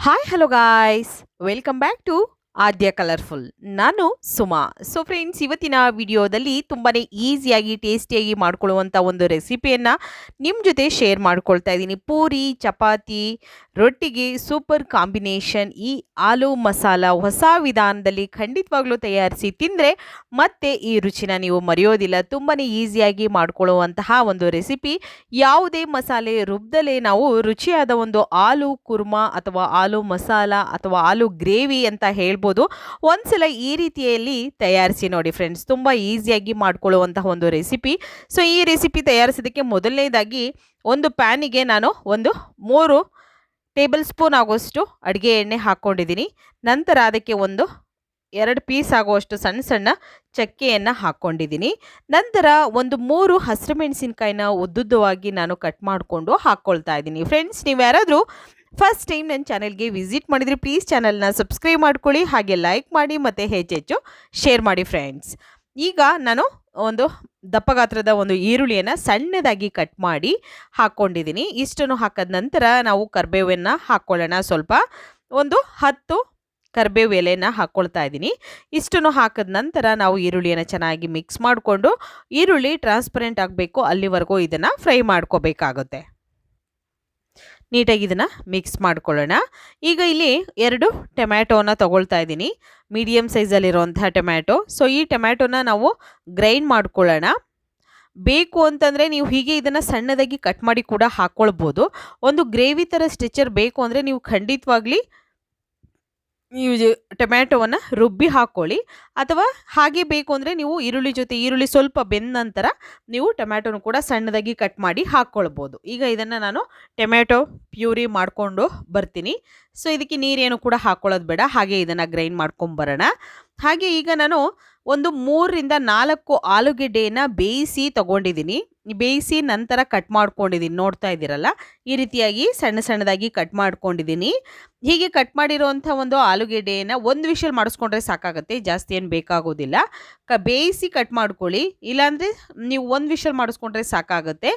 Hi hello guys, welcome back to Aadya colourful. ನಾನು Suma. So friends, ಇವತ್ತಿನ ವಿಡಿಯೋದಲ್ಲಿ ತುಂಬಾ ಈಸಿಯಾಗಿ ಟೇಸ್ಟಿಯಾಗಿ ಮಾಡ್ಕೊಳ್ಳುವಂಥ ಒಂದು ರೆಸಿಪಿಯನ್ನು ನಿಮ್ಮ ಜೊತೆ ಶೇರ್ ಮಾಡ್ಕೊಳ್ತಾ ಇದ್ದೀನಿ. ಪೂರಿ ಚಪಾತಿ ರೊಟ್ಟಿಗೆ ಸೂಪರ್ ಕಾಂಬಿನೇಷನ್ ಈ ಆಲೂ ಮಸಾಲ ಹೊಸ ವಿಧಾನದಲ್ಲಿ ಖಂಡಿತವಾಗ್ಲೂ ತಯಾರಿಸಿ ತಿಂದರೆ ಮತ್ತೆ ಈ ರುಚಿನ ನೀವು ಮರೆಯೋದಿಲ್ಲ. ತುಂಬಾ ಈಸಿಯಾಗಿ ಮಾಡ್ಕೊಳ್ಳುವಂತಹ ಒಂದು ರೆಸಿಪಿ. ಯಾವುದೇ ಮಸಾಲೆ ರುಬ್ದಲೇ ನಾವು ರುಚಿಯಾದ ಒಂದು ಆಲೂ ಕುರ್ಮಾ ಅಥವಾ ಆಲೂ ಮಸಾಲ ಅಥವಾ ಆಲೂ ಗ್ರೇವಿ ಅಂತ ಹೇಳ್ಬೋದು. ಒಂದ್ಸಲ ಈ ರೀತಿಯಲ್ಲಿ ತಯಾರಿಸಿ ನೋಡಿ ಫ್ರೆಂಡ್ಸ್, ತುಂಬ ಈಸಿಯಾಗಿ ಮಾಡ್ಕೊಳ್ಳುವಂತಹ ಒಂದು ರೆಸಿಪಿ. ಸೊ ಈ ರೆಸಿಪಿ ತಯಾರಿಸೋದಕ್ಕೆ ಮೊದಲನೇದಾಗಿ ಒಂದು ಪ್ಯಾನಿಗೆ ನಾನು ಒಂದು 3 ಟೇಬಲ್ ಸ್ಪೂನ್ ಆಗುವಷ್ಟು ಅಡುಗೆ ಎಣ್ಣೆ ಹಾಕ್ಕೊಂಡಿದ್ದೀನಿ. ನಂತರ ಅದಕ್ಕೆ ಒಂದು 2 ಪೀಸ್ ಆಗುವಷ್ಟು ಸಣ್ಣ ಸಣ್ಣ ಚಕ್ಕೆಯನ್ನು ಹಾಕ್ಕೊಂಡಿದ್ದೀನಿ. ನಂತರ ಒಂದು 3 ಹಸಿರು ಮೆಣಸಿನ್ಕಾಯಿನ ಉದ್ದುದ್ದವಾಗಿ ನಾನು ಕಟ್ ಮಾಡಿಕೊಂಡು ಹಾಕ್ಕೊಳ್ತಾ ಇದ್ದೀನಿ. ಫ್ರೆಂಡ್ಸ್, ನೀವು ಯಾರಾದರೂ ಫಸ್ಟ್ ಟೈಮ್ ನನ್ನ ಚಾನೆಲ್ಗೆ ವಿಸಿಟ್ ಮಾಡಿದರೆ ಪ್ಲೀಸ್ ಚಾನಲ್ನ ಸಬ್ಸ್ಕ್ರೈಬ್ ಮಾಡ್ಕೊಳ್ಳಿ, ಹಾಗೆ ಲೈಕ್ ಮಾಡಿ ಮತ್ತು ಹೆಚ್ಚೆಚ್ಚು ಶೇರ್ ಮಾಡಿ ಫ್ರೆಂಡ್ಸ್. ಈಗ ನಾನು ಒಂದು ದಪ್ಪ ಗಾತ್ರದ ಒಂದು ಈರುಳ್ಳಿಯನ್ನು ಸಣ್ಣದಾಗಿ ಕಟ್ ಮಾಡಿ ಹಾಕ್ಕೊಂಡಿದ್ದೀನಿ. ಇಷ್ಟನ್ನು ಹಾಕಿದ ನಂತರ ನಾವು ಕರಿಬೇವನ್ನು ಹಾಕ್ಕೊಳ್ಳೋಣ. ಸ್ವಲ್ಪ ಒಂದು 10 ಕರಿಬೇವು ಎಲೆನ ಹಾಕ್ಕೊಳ್ತಾ ಇದ್ದೀನಿ. ಇಷ್ಟನ್ನು ಹಾಕಿದ ನಂತರ ನಾವು ಈರುಳ್ಳಿಯನ್ನು ಚೆನ್ನಾಗಿ ಮಿಕ್ಸ್ ಮಾಡಿಕೊಂಡು ಈರುಳ್ಳಿ ಟ್ರಾನ್ಸ್ಪರೆಂಟ್ ಆಗಬೇಕು ಅಲ್ಲಿವರೆಗೂ ಇದನ್ನು ಫ್ರೈ ಮಾಡ್ಕೋಬೇಕಾಗುತ್ತೆ. ನೀಟಾಗಿ ಇದನ್ನು ಮಿಕ್ಸ್ ಮಾಡ್ಕೊಳ್ಳೋಣ. ಈಗ ಇಲ್ಲಿ 2 ಟೊಮ್ಯಾಟೋನ ತೊಗೊಳ್ತಾ ಇದ್ದೀನಿ, ಮೀಡಿಯಮ್ ಸೈಜಲ್ಲಿರುವಂತಹ ಟೊಮ್ಯಾಟೊ. ಸೊ ಈ ಟೊಮ್ಯಾಟೊನ ನಾವು ಗ್ರೈಂಡ್ ಮಾಡ್ಕೊಳ್ಳೋಣ. ಬೇಕು ಅಂತಂದರೆ ನೀವು ಹೀಗೆ ಇದನ್ನು ಸಣ್ಣದಾಗಿ ಕಟ್ ಮಾಡಿ ಕೂಡ ಹಾಕ್ಕೊಳ್ಬೋದು. ಒಂದು ಗ್ರೇವಿ ಥರ ಸ್ಟ್ರೆಚರ್ ಬೇಕು ಅಂದರೆ ನೀವು ಖಂಡಿತವಾಗ್ಲಿ ನೀವು ಟೊಮ್ಯಾಟೊವನ್ನು ರುಬ್ಬಿ ಹಾಕ್ಕೊಳ್ಳಿ, ಅಥವಾ ಹಾಗೆ ಬೇಕು ಅಂದರೆ ನೀವು ಈರುಳ್ಳಿ ಸ್ವಲ್ಪ ಬೆಂದ ನಂತರ ನೀವು ಟೊಮ್ಯಾಟೊನು ಕೂಡ ಸಣ್ಣದಾಗಿ ಕಟ್ ಮಾಡಿ ಹಾಕ್ಕೊಳ್ಬೋದು. ಈಗ ಇದನ್ನು ನಾನು ಟೊಮ್ಯಾಟೊ ಪ್ಯೂರಿ ಮಾಡಿಕೊಂಡು ಬರ್ತೀನಿ. ಸೊ ಇದಕ್ಕೆ ನೀರೇನು ಕೂಡ ಹಾಕ್ಕೊಳ್ಳೋದು ಬೇಡ, ಹಾಗೆ ಇದನ್ನು ಗ್ರೈಂಡ್ ಮಾಡ್ಕೊಂಬರೋಣ. ಹಾಗೆ ಈಗ ನಾನು ಒಂದು 3ರಿಂದ 4 ಆಲೂಗೆಡ್ಡೆಯನ್ನು ಬೇಯಿಸಿ ತೊಗೊಂಡಿದ್ದೀನಿ. ಬೇಯಿಸಿ ನಂತರ ಕಟ್ ಮಾಡ್ಕೊಂಡಿದ್ದೀನಿ. ನೋಡ್ತಾ ಇದ್ದೀರಲ್ಲ, ಈ ರೀತಿಯಾಗಿ ಸಣ್ಣ ಸಣ್ಣದಾಗಿ ಕಟ್ ಮಾಡ್ಕೊಂಡಿದ್ದೀನಿ. ಹೀಗೆ ಕಟ್ ಮಾಡಿರೋವಂಥ ಒಂದು ಆಲೂಗೆಡ್ಡೆಯನ್ನು 1 ವಿಷಲ್ ಮಾಡಿಸ್ಕೊಂಡ್ರೆ ಸಾಕಾಗುತ್ತೆ, ಜಾಸ್ತಿ ಏನು ಬೇಕಾಗೋದಿಲ್ಲ. ಬೇಯಿಸಿ ಕಟ್ ಮಾಡ್ಕೊಳ್ಳಿ, ಇಲ್ಲಾಂದರೆ ನೀವು 1 ವಿಷಲ್ ಮಾಡಿಸ್ಕೊಂಡ್ರೆ ಸಾಕಾಗುತ್ತೆ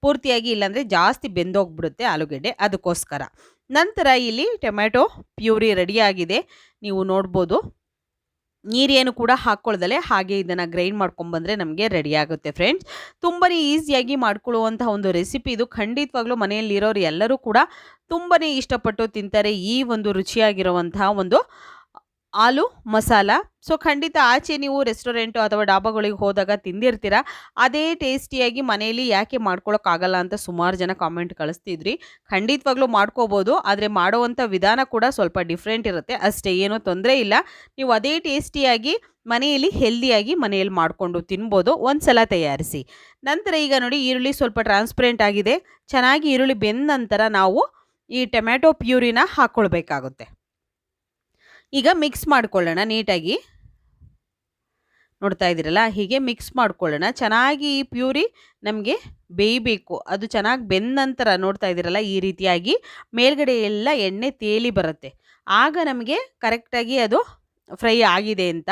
ಪೂರ್ತಿಯಾಗಿ, ಇಲ್ಲಾಂದರೆ ಜಾಸ್ತಿ ಬೆಂದೋಗ್ಬಿಡುತ್ತೆ ಆಲೂಗೆಡ್ಡೆ, ಅದಕ್ಕೋಸ್ಕರ. ನಂತರ ಇಲ್ಲಿ ಟೊಮ್ಯಾಟೊ ಪ್ಯೂರಿ ರೆಡಿಯಾಗಿದೆ, ನೀವು ನೋಡ್ಬೋದು. ನೀರೇನು ಕೂಡ ಹಾಕ್ಕೊಳ್ದಲೆ ಹಾಗೆ ಇದನ್ನು ಗ್ರೈಂಡ್ ಮಾಡ್ಕೊಂಬಂದರೆ ನಮಗೆ ರೆಡಿ ಆಗುತ್ತೆ ಫ್ರೆಂಡ್ಸ್. ತುಂಬಾ ಈಸಿಯಾಗಿ ಮಾಡ್ಕೊಳ್ಳುವಂತಹ ಒಂದು ರೆಸಿಪಿ ಇದು. ಖಂಡಿತವಾಗ್ಲೂ ಮನೆಯಲ್ಲಿರೋರು ಎಲ್ಲರೂ ಕೂಡ ತುಂಬಾ ಇಷ್ಟಪಟ್ಟು ತಿಂತಾರೆ ಈ ಒಂದು ರುಚಿಯಾಗಿರುವಂತಹ ಒಂದು ಆಲೂ ಮಸಾಲ. ಸೊ ಖಂಡಿತ ಆಚೆ ನೀವು ರೆಸ್ಟೋರೆಂಟು ಅಥವಾ ಡಾಬಾಗಳಿಗೆ ಹೋದಾಗ ತಿಂದಿರ್ತೀರ, ಅದೇ ಟೇಸ್ಟಿಯಾಗಿ ಮನೆಯಲ್ಲಿ ಯಾಕೆ ಮಾಡ್ಕೊಳಕ್ಕಾಗಲ್ಲ ಅಂತ ಸುಮಾರು ಜನ ಕಾಮೆಂಟ್ ಕಳಿಸ್ತಿದ್ರಿ. ಖಂಡಿತವಾಗ್ಲೂ ಮಾಡ್ಕೋಬೋದು, ಆದರೆ ಮಾಡುವಂಥ ವಿಧಾನ ಕೂಡ ಸ್ವಲ್ಪ ಡಿಫ್ರೆಂಟ್ ಇರುತ್ತೆ ಅಷ್ಟೇ, ಏನೂ ತೊಂದರೆ ಇಲ್ಲ. ನೀವು ಅದೇ ಟೇಸ್ಟಿಯಾಗಿ ಮನೆಯಲ್ಲಿ ಹೆಲ್ದಿಯಾಗಿ ಮನೆಯಲ್ಲಿ ಮಾಡಿಕೊಂಡು ತಿನ್ಬೋದು, ಒಂದು ಸಲ ತಯಾರಿಸಿ. ನಂತರ ಈಗ ನೋಡಿ, ಈರುಳ್ಳಿ ಸ್ವಲ್ಪ ಟ್ರಾನ್ಸ್ಪರೆಂಟ್ ಆಗಿದೆ. ಚೆನ್ನಾಗಿ ಈರುಳ್ಳಿ ಬೆಂದ ನಂತರ ನಾವು ಈ ಟೊಮ್ಯಾಟೊ ಪ್ಯೂರಿನ ಹಾಕ್ಕೊಳ್ಬೇಕಾಗುತ್ತೆ. ಈಗ ಮಿಕ್ಸ್ ಮಾಡ್ಕೊಳ್ಳೋಣ ನೀಟಾಗಿ. ನೋಡ್ತಾ ಇದ್ದೀರಲ್ಲ, ಹೀಗೆ ಮಿಕ್ಸ್ ಮಾಡ್ಕೊಳ್ಳೋಣ. ಚೆನ್ನಾಗಿ ಈ ಪ್ಯೂರಿ ನಮಗೆ ಬೇಯಬೇಕು. ಅದು ಚೆನ್ನಾಗಿ ಬೆಂದ ನಂತರ ನೋಡ್ತಾ ಇದ್ದೀರಲ್ಲ, ಈ ರೀತಿಯಾಗಿ ಮೇಲ್ಗಡೆ ಎಲ್ಲ ಎಣ್ಣೆ ತೇಲಿ ಬರುತ್ತೆ. ಆಗ ನಮಗೆ ಕರೆಕ್ಟಾಗಿ ಅದು ಫ್ರೈ ಆಗಿದೆ ಅಂತ.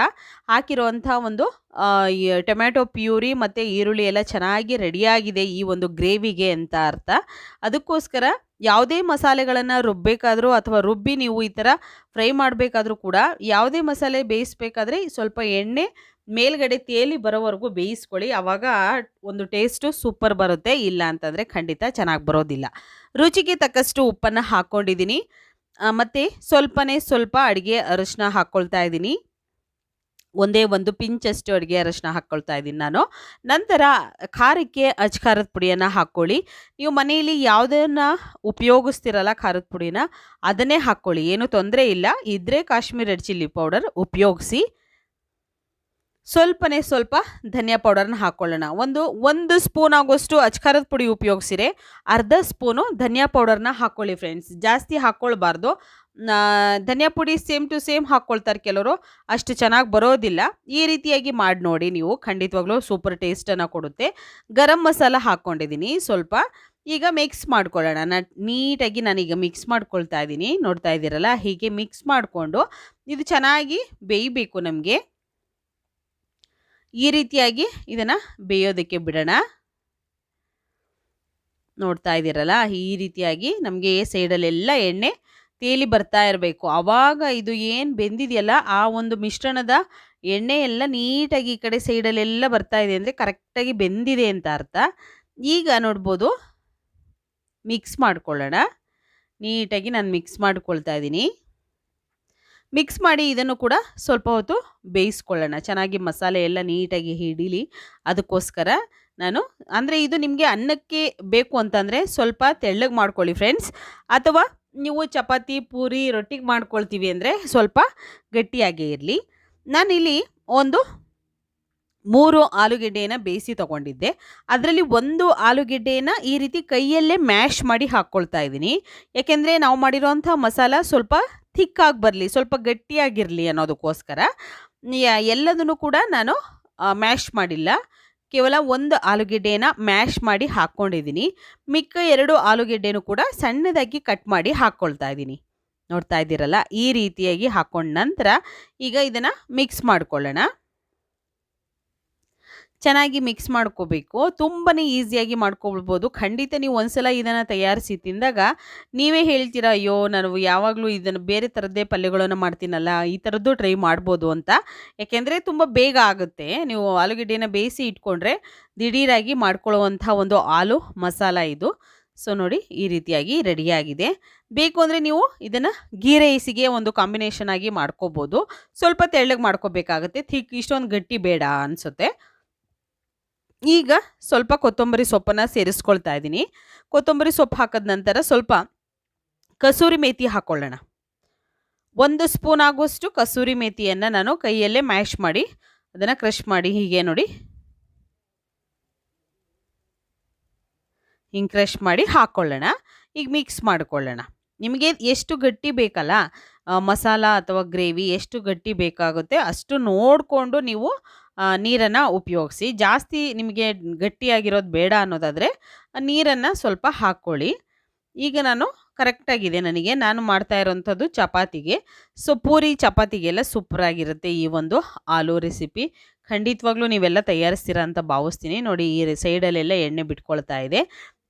ಹಾಕಿರುವಂಥ ಒಂದು ಟೊಮ್ಯಾಟೊ ಪ್ಯೂರಿ ಮತ್ತು ಈರುಳ್ಳಿ ಎಲ್ಲ ಚೆನ್ನಾಗಿ ರೆಡಿಯಾಗಿದೆ ಈ ಒಂದು ಗ್ರೇವಿಗೆ ಅಂತ ಅರ್ಥ. ಅದಕ್ಕೋಸ್ಕರ ಯಾವುದೇ ಮಸಾಲೆಗಳನ್ನು ರುಬ್ಬಬೇಕಾದ್ರೂ ಅಥವಾ ರುಬ್ಬಿ ನೀವು ಈ ಥರ ಫ್ರೈ ಮಾಡಬೇಕಾದ್ರೂ ಕೂಡ, ಯಾವುದೇ ಮಸಾಲೆ ಬೇಯಿಸಬೇಕಾದ್ರೆ ಸ್ವಲ್ಪ ಎಣ್ಣೆ ಮೇಲ್ಗಡೆ ತೇಲಿ ಬರೋವರೆಗೂ ಬೇಯಿಸ್ಕೊಳ್ಳಿ. ಆವಾಗ ಒಂದು ಟೇಸ್ಟು ಸೂಪರ್ ಬರುತ್ತೆ, ಇಲ್ಲ ಅಂತಂದರೆ ಖಂಡಿತ ಚೆನ್ನಾಗಿ ಬರೋದಿಲ್ಲ. ರುಚಿಗೆ ತಕ್ಕಷ್ಟು ಉಪ್ಪನ್ನು ಹಾಕ್ಕೊಂಡಿದ್ದೀನಿ, ಮತ್ತು ಸ್ವಲ್ಪ ಅಡುಗೆ ಅರಿಶಿನ ಹಾಕ್ಕೊಳ್ತಾ ಇದ್ದೀನಿ. ಒಂದೇ ಒಂದು ಪಿಂಚಷ್ಟು ಅಡುಗೆ ಅರಿಶಿನ ಹಾಕ್ಕೊಳ್ತಾ ಇದ್ದೀನಿ ನಾನು. ನಂತರ ಖಾರಕ್ಕೆ ಖಾರದ ಪುಡಿಯನ್ನು ಹಾಕ್ಕೊಳ್ಳಿ. ನೀವು ಮನೆಯಲ್ಲಿ ಯಾವುದನ್ನು ಉಪಯೋಗಿಸ್ತಿರಲ್ಲ ಖಾರದ ಪುಡಿನ, ಅದನ್ನೇ ಹಾಕ್ಕೊಳ್ಳಿ, ಏನೂ ತೊಂದರೆ ಇಲ್ಲ. ಇದ್ದರೆ ಕಾಶ್ಮೀರಿ ರೆಡ್ ಚಿಲ್ಲಿ ಪೌಡರ್ ಉಪಯೋಗಿಸಿ. ಸ್ವಲ್ಪ ಧನಿಯಾ ಪೌಡರ್ನ ಹಾಕ್ಕೊಳ್ಳೋಣ. ಒಂದು ಸ್ಪೂನ್ ಆಗೋಷ್ಟು ಖಾರದ ಪುಡಿ ಉಪಯೋಗಿಸಿರೆ ಅರ್ಧ ಸ್ಪೂನು ಧನಿಯಾ ಪೌಡರ್ನ ಹಾಕ್ಕೊಳ್ಳಿ ಫ್ರೆಂಡ್ಸ್, ಜಾಸ್ತಿ ಹಾಕ್ಕೊಳ್ಬಾರ್ದು. ಧನಿಯಾ ಪುಡಿ ಸೇಮ್ ಟು ಸೇಮ್ ಹಾಕ್ಕೊಳ್ತಾರೆ ಕೆಲವರು, ಅಷ್ಟು ಚೆನ್ನಾಗಿ ಬರೋದಿಲ್ಲ. ಈ ರೀತಿಯಾಗಿ ಮಾಡಿ ನೋಡಿ ನೀವು, ಖಂಡಿತವಾಗ್ಲೂ ಸೂಪರ್ ಟೇಸ್ಟನ್ನು ಕೊಡುತ್ತೆ. ಗರಂ ಮಸಾಲ ಹಾಕ್ಕೊಂಡಿದ್ದೀನಿ ಸ್ವಲ್ಪ. ಈಗ ಮಿಕ್ಸ್ ಮಾಡ್ಕೊಳ್ಳೋಣ. ನೀಟಾಗಿ ನಾನೀಗ ಮಿಕ್ಸ್ ಮಾಡ್ಕೊಳ್ತಾ ಇದ್ದೀನಿ. ನೋಡ್ತಾ ಇದ್ದೀರಲ್ಲ, ಹೀಗೆ ಮಿಕ್ಸ್ ಮಾಡಿಕೊಂಡು ಇದು ಚೆನ್ನಾಗಿ ಬೇಯಬೇಕು ನಮಗೆ. ಈ ರೀತಿಯಾಗಿ ಇದನ್ನು ಬೇಯೋದಕ್ಕೆ ಬಿಡೋಣ. ನೋಡ್ತಾ ಇದ್ದೀರಲ್ಲ, ಈ ರೀತಿಯಾಗಿ ನಮಗೆ ಸೈಡಲ್ಲೆಲ್ಲ ಎಣ್ಣೆ ತೇಲಿ ಬರ್ತಾ ಇರಬೇಕು. ಆವಾಗ ಇದು ಏನು ಬೆಂದಿದೆಯಲ್ಲ ಆ ಒಂದು ಮಿಶ್ರಣದ ಎಣ್ಣೆ ಎಲ್ಲ ನೀಟಾಗಿ ಈ ಕಡೆ ಸೈಡಲ್ಲೆಲ್ಲ ಬರ್ತಾ ಇದೆ ಅಂದರೆ ಕರೆಕ್ಟಾಗಿ ಬೆಂದಿದೆ ಅಂತ ಅರ್ಥ. ಈಗ ನೋಡ್ಬೋದು ಮಿಕ್ಸ್ ಮಾಡ್ಕೊಳ್ಳೋಣ. ನೀಟಾಗಿ ನಾನು ಮಿಕ್ಸ್ ಮಾಡ್ಕೊಳ್ತಾ ಇದ್ದೀನಿ. ಮಿಕ್ಸ್ ಮಾಡಿ ಇದನ್ನು ಕೂಡ ಸ್ವಲ್ಪ ಹೊತ್ತು ಬೇಯಿಸ್ಕೊಳ್ಳೋಣ. ಚೆನ್ನಾಗಿ ಮಸಾಲೆ ಎಲ್ಲ ನೀಟಾಗಿ ಹಿಡೀಲಿ. ಅದಕ್ಕೋಸ್ಕರ ನಾನು ಅಂದರೆ ಇದು ನಿಮಗೆ ಅನ್ನಕ್ಕೆ ಬೇಕು ಅಂತಂದರೆ ಸ್ವಲ್ಪ ತೆಳ್ಳಗೆ ಮಾಡ್ಕೊಳ್ಳಿ ಫ್ರೆಂಡ್ಸ್. ಅಥವಾ ನೀವು ಚಪಾತಿ ಪೂರಿ ರೊಟ್ಟಿಗೆ ಮಾಡ್ಕೊಳ್ತೀವಿ ಅಂದರೆ ಸ್ವಲ್ಪ ಗಟ್ಟಿಯಾಗೇ ಇರಲಿ. ನಾನಿಲ್ಲಿ ಒಂದು 3 ಆಲೂಗೆಡ್ಡೆಯನ್ನು ಬೇಯಿಸಿ ತೊಗೊಂಡಿದ್ದೆ. ಅದರಲ್ಲಿ ಒಂದು ಆಲೂಗೆಡ್ಡೆಯನ್ನು ಈ ರೀತಿ ಕೈಯಲ್ಲೇ ಮ್ಯಾಶ್ ಮಾಡಿ ಹಾಕ್ಕೊಳ್ತಾ ಇದ್ದೀನಿ. ಯಾಕೆಂದರೆ ನಾವು ಮಾಡಿರೋಂಥ ಮಸಾಲ ಸ್ವಲ್ಪ ಥಿಕ್ಕಾಗಿ ಬರಲಿ, ಸ್ವಲ್ಪ ಗಟ್ಟಿಯಾಗಿರಲಿ ಅನ್ನೋದಕ್ಕೋಸ್ಕರ. ಎಲ್ಲದನ್ನು ಕೂಡ ನಾನು ಮ್ಯಾಶ್ ಮಾಡಿಲ್ಲ. ಕೇವಲ ಒಂದು ಆಲೂಗೆಡ್ಡೆಯನ್ನು ಮ್ಯಾಶ್ ಮಾಡಿ ಹಾಕ್ಕೊಂಡಿದ್ದೀನಿ. ಮಿಕ್ಕ 2 ಆಲೂಗೆಡ್ಡೆನೂ ಕೂಡ ಸಣ್ಣದಾಗಿ ಕಟ್ ಮಾಡಿ ಹಾಕ್ಕೊಳ್ತಾ ಇದ್ದೀನಿ. ನೋಡ್ತಾ ಇದ್ದೀರಲ್ಲ, ಈ ರೀತಿಯಾಗಿ ಹಾಕ್ಕೊಂಡ ನಂತರ ಈಗ ಇದನ್ನು ಮಿಕ್ಸ್ ಮಾಡ್ಕೊಳ್ಳೋಣ. ಚೆನ್ನಾಗಿ ಮಿಕ್ಸ್ ಮಾಡ್ಕೋಬೇಕು. ತುಂಬಾ ಈಸಿಯಾಗಿ ಮಾಡ್ಕೊಳ್ಬೋದು. ಖಂಡಿತ ನೀವು ಒಂದ್ಸಲ ಇದನ್ನು ತಯಾರಿಸಿ ತಿಂದಾಗ ನೀವೇ ಹೇಳ್ತೀರಾ, ಅಯ್ಯೋ ನಾನು ಯಾವಾಗಲೂ ಇದನ್ನು ಬೇರೆ ಥರದ್ದೇ ಪಲ್ಯಗಳನ್ನು ಮಾಡ್ತೀನಲ್ಲ, ಈ ಥರದ್ದು ಟ್ರೈ ಮಾಡ್ಬೋದು ಅಂತ. ಯಾಕೆಂದರೆ ತುಂಬ ಬೇಗ ಆಗುತ್ತೆ. ನೀವು ಆಲೂಗೆಡ್ಡೆನ ಬೇಯಿಸಿ ಇಟ್ಕೊಂಡ್ರೆ ದಿಢೀರಾಗಿ ಮಾಡ್ಕೊಳ್ಳುವಂಥ ಒಂದು ಆಲೂ ಮಸಾಲ ಇದು. ಸೊ ನೋಡಿ, ಈ ರೀತಿಯಾಗಿ ರೆಡಿಯಾಗಿದೆ. ಬೇಕು ಅಂದರೆ ನೀವು ಇದನ್ನು ಗೀ ರೈಸಿಗೆ ಒಂದು ಕಾಂಬಿನೇಷನ್ ಆಗಿ ಮಾಡ್ಕೋಬೋದು. ಸ್ವಲ್ಪ ತೆಳ್ಳಗೆ ಮಾಡ್ಕೋಬೇಕಾಗುತ್ತೆ. ಥಿಕ್ ಇಷ್ಟೊಂದು ಗಟ್ಟಿ ಬೇಡ ಅನಿಸುತ್ತೆ. ಈಗ ಸ್ವಲ್ಪ ಕೊತ್ತಂಬರಿ ಸೊಪ್ಪನ್ನು ಸೇರಿಸ್ಕೊಳ್ತಾ ಇದ್ದೀನಿ. ಕೊತ್ತಂಬರಿ ಸೊಪ್ಪು ಹಾಕಿದ ನಂತರ ಸ್ವಲ್ಪ ಕಸೂರಿ ಮೇಥಿ ಹಾಕ್ಕೊಳ್ಳೋಣ. 1 ಸ್ಪೂನ್ ಆಗುವಷ್ಟು ಕಸೂರಿ ಮೇಥಿಯನ್ನು ನಾನು ಕೈಯಲ್ಲೇ ಮ್ಯಾಶ್ ಮಾಡಿ ಅದನ್ನು ಕ್ರಷ್ ಮಾಡಿ ಹೀಗೆ ನೋಡಿ ಹಿಂಗೆ ಕ್ರಷ್ ಮಾಡಿ ಹಾಕ್ಕೊಳ್ಳೋಣ. ಈಗ ಮಿಕ್ಸ್ ಮಾಡಿಕೊಳ್ಳೋಣ. ನಿಮಗೆ ಎಷ್ಟು ಗಟ್ಟಿ ಬೇಕಲ್ಲ ಮಸಾಲ ಅಥವಾ ಗ್ರೇವಿ, ಎಷ್ಟು ಗಟ್ಟಿ ಬೇಕಾಗುತ್ತೆ ಅಷ್ಟು ನೋಡಿಕೊಂಡು ನೀವು ನೀರನ್ನು ಉಪಯೋಗಿಸಿ. ಜಾಸ್ತಿ ನಿಮಗೆ ಗಟ್ಟಿಯಾಗಿರೋದು ಬೇಡ ಅನ್ನೋದಾದರೆ ನೀರನ್ನು ಸ್ವಲ್ಪ ಹಾಕ್ಕೊಳ್ಳಿ. ಈಗ ನಾನು ಕರೆಕ್ಟಾಗಿದೆ ನನಗೆ. ನಾನು ಮಾಡ್ತಾ ಇರೋವಂಥದ್ದು ಚಪಾತಿಗೆ. ಸೊ ಪೂರಿ ಚಪಾತಿಗೆಲ್ಲ ಸೂಪರಾಗಿರುತ್ತೆ ಈ ಒಂದು ಆಲೂ ರೆಸಿಪಿ. ಖಂಡಿತವಾಗ್ಲೂ ನೀವೆಲ್ಲ ತಯಾರಿಸ್ತೀರ ಅಂತ ಭಾವಿಸ್ತೀನಿ. ನೋಡಿ, ಈ ಸೈಡಲ್ಲೆಲ್ಲ ಎಣ್ಣೆ ಬಿಟ್ಕೊಳ್ತಾ ಇದೆ.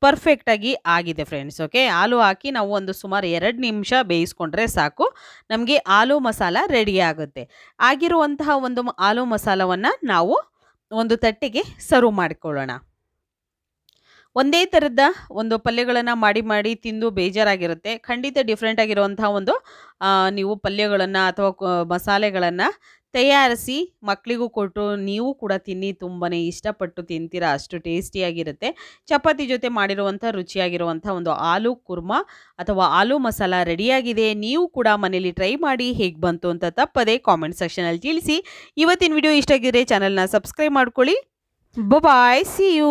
ಪರ್ಫೆಕ್ಟಾಗಿ ಆಗಿದೆ ಫ್ರೆಂಡ್ಸ್. ಓಕೆ, ಆಲೂ ಹಾಕಿ ನಾವು ಒಂದು ಸುಮಾರು 2 ನಿಮಿಷ ಬೇಯಿಸ್ಕೊಂಡ್ರೆ ಸಾಕು, ನಮಗೆ ಆಲೂ ಮಸಾಲ ರೆಡಿ ಆಗುತ್ತೆ. ಆಗಿರುವಂತಹ ಒಂದು ಆಲೂ ಮಸಾಲವನ್ನು ನಾವು ಒಂದು ತಟ್ಟೆಗೆ ಸರ್ವ್ ಮಾಡಿಕೊಳ್ಳೋಣ. ಒಂದೇ ಥರದ ಒಂದು ಪಲ್ಯಗಳನ್ನು ಮಾಡಿ ತಿಂದು ಬೇಜಾರಾಗಿರುತ್ತೆ. ಖಂಡಿತ ಡಿಫ್ರೆಂಟ್ ಆಗಿರುವಂತಹ ಒಂದು ನೀವು ಪಲ್ಯಗಳನ್ನು ಅಥವಾ ಮಸಾಲೆಗಳನ್ನು ತಯಾರಿಸಿ ಮಕ್ಕಳಿಗೂ ಕೊಟ್ಟು ನೀವು ಕೂಡ ತಿನ್ನಿ. ತುಂಬಾ ಇಷ್ಟಪಟ್ಟು ತಿಂತೀರಾ, ಅಷ್ಟು ಟೇಸ್ಟಿಯಾಗಿರುತ್ತೆ. ಚಪಾತಿ ಜೊತೆ ಮಾಡಿರುವಂಥ ರುಚಿಯಾಗಿರುವಂಥ ಒಂದು ಆಲೂ ಕುರ್ಮಾ ಅಥವಾ ಆಲೂ ಮಸಾಲ ರೆಡಿಯಾಗಿದೆ. ನೀವು ಕೂಡ ಮನೇಲಿ ಟ್ರೈ ಮಾಡಿ ಹೇಗೆ ಬಂತು ಅಂತ ತಪ್ಪದೆ ಕಾಮೆಂಟ್ ಸೆಕ್ಷನಲ್ಲಿ ತಿಳಿಸಿ. ಇವತ್ತಿನ ವಿಡಿಯೋ ಇಷ್ಟ ಆಗಿದ್ರೆ ಚಾನಲ್ನ ಸಬ್ಸ್ಕ್ರೈಬ್ ಮಾಡ್ಕೊಳ್ಳಿ. ಬಾಯ್, ಸಿ ಯು.